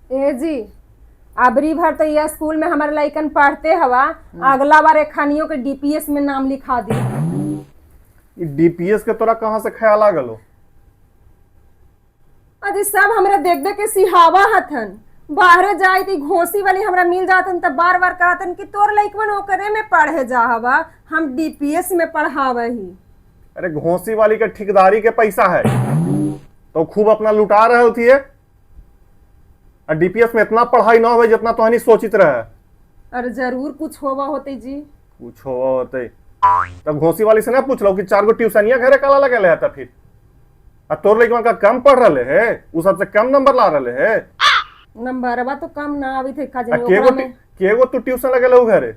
ए जी, अबरी भर तो यह स्कूल में हमारे लइकन पढ़ते हवा, अगला बार एक खानियों के डीपीएस में नाम लिखा दी। डीपीएस के तोरा कहाँ से ख्याल आ गलो? अजी सब हमरा देख देख के सिहावा हथन। बाहरे जाई थी घोसी वाली हमरा मिल जातन त बार बार कहतन कि तोर लइकवन ओकरे में पढ़े जा हवा, हम डीपीएस में पढ़ावे ही। अरे घोंसी वाली के ठेकेदारी के पैसा है तो खूब अपना लुटा रहे होती है। और डीपीएस में इतना पढ़ाई ना हो जितना तो हनी सोचित रहे। अरे जरूर कुछ होवा होते जी। कुछ होते तब घोंसी वाली से ना पूछ लो कि 4 गो ट्यूशनिया घरे काला लगे है तब फिर और तोर लइकवन का कम पढ़ रहे है, उ सबसे कम नंबर ला रहे है। नंबरवा तो कम ना आवी थे का जने केगो ओकरा में केगो तू ट्यूशन लगे लो घरे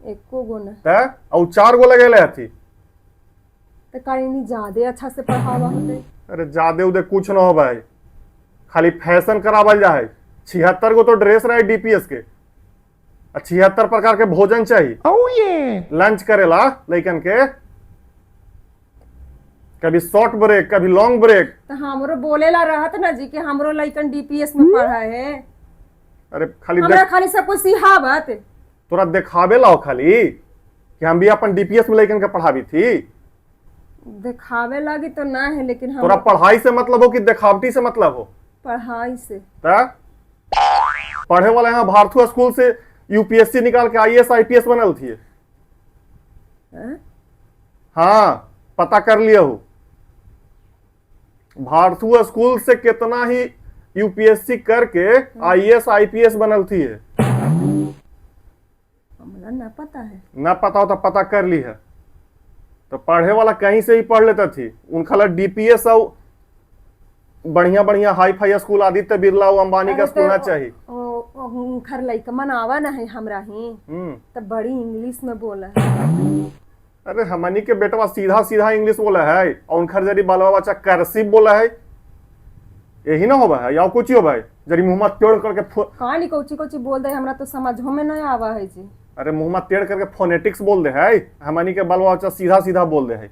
एको गो न त और 4 गो लगे हथी। तो कहीं ज्यादा अच्छा से पढ़ावा होते। अरे जादे उदे कुछ ना हो भाई, खाली फैशन करावल जा है। 76 गो तो ड्रेस रहे डीपीएस के, 76 प्रकार के भोजन चाहिए। लंच करेला लइकन के, कभी शॉर्ट ब्रेक कभी लॉन्ग ब्रेक। तो हमरो बोलेला रहत ना जी कि हमरो लइकन डीपीएस में पढ़ा है। अरे खाली हमरा खाली सब कुछ सिहावत। तोरा देखावे लाओ खाली कि हम भी अपन डीपीएस में लइकन के पढ़ावी थी। दिखावे लगी तो ना है, लेकिन तोरा हम पढ़ाई से मतलब हो कि देखावटी से मतलब हो? पढ़ाई से पढ़े वाला यहाँ भारतीय स्कूल से यूपीएससी निकाल के आईएएस आईपीएस बनल थी। हैं? हाँ पता कर लिया हो, भारतीय स्कूल से कितना ही यूपीएससी करके आईएएस आईपीएस बनल थी है। हमरा ना पता है। ना पता हो तो पता कर ली है। तो पढ़े वाला कहीं से ही पढ़ लेता थी। उनका डीपीएस और बढ़िया बढ़िया hi fi school Aditya Birla और अंबानी का स्कूल ना चाहिए। घर लइका मनावा ना है हमरा ही, तो बड़ी इंग्लिश में बोला है। अरे हमनी के बेटवा सीधा सीधा इंग्लिश बोला है और उनका जरी बालवा बच्चा करसिव बोला है। यही ना होगा है या कुछ ही होगा है जरी मुंह मत तोड़ करके कहानी कोची कोची बोल दे, हमरा तो समझो में नहीं आवा है जी। अरे मुंह मत टेढ़ करके फोनेटिक्स बोल दे है। हमनी के बालवा बच्चा सीधा सीधा बोल दे है।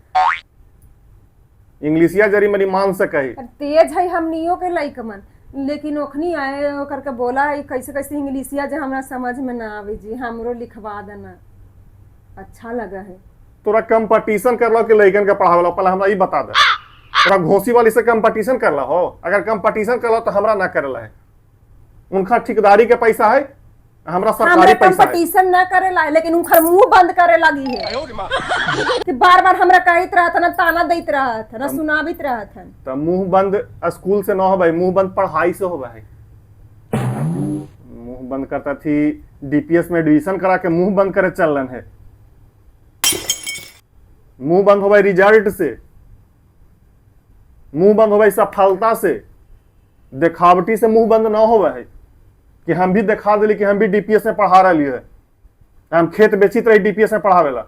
इंग्लिशिया जरी मनी मान सके है। तेज है हमनियो के लइकमन, लेकिन ओखनी आए करके बोला है कैसे कैसे इंग्लिशिया जो हमरा समझ में ना आवे जी, हमरो लिखवा देना। अच्छा लगा है। तोरा कंपटीशन कर लो कि लइकन के पढ़ावे पहले हमरा ई बता दे। तोरा घोसी वाली से कंपटीशन कर ला हो? अगर कंपटीशन कर लो तो हमरा ना करेला है। उनका ठेकेदारी के पैसा है, हमरा सरकारी पैसा है। कंपटीशन ना करेला, लेकिन उनकर मुंह बंद करे लगी है कि बार बार हमरा कहत रहत ना, ताना देत रहत ना, सुनावित रहत है। तो मुंह बंद स्कूल से ना हो भाई, मुंह बंद पढ़ाई से हो भाई। मुंह बंद करता थी डीपीएस में एडमिशन करा के मुंह बंद करे चल रहे है। मुंह बंद हो भाई रिजल्ट से, मुंह बंद हो भाई सफलता से, देखावटी से मुंह बंद ना हो भाई कि हम भी दिखा दिली कि हम भी डीपीएस में पढ़ा रही है। हम खेत बेचित रही डीपीएस में पढ़ावेला।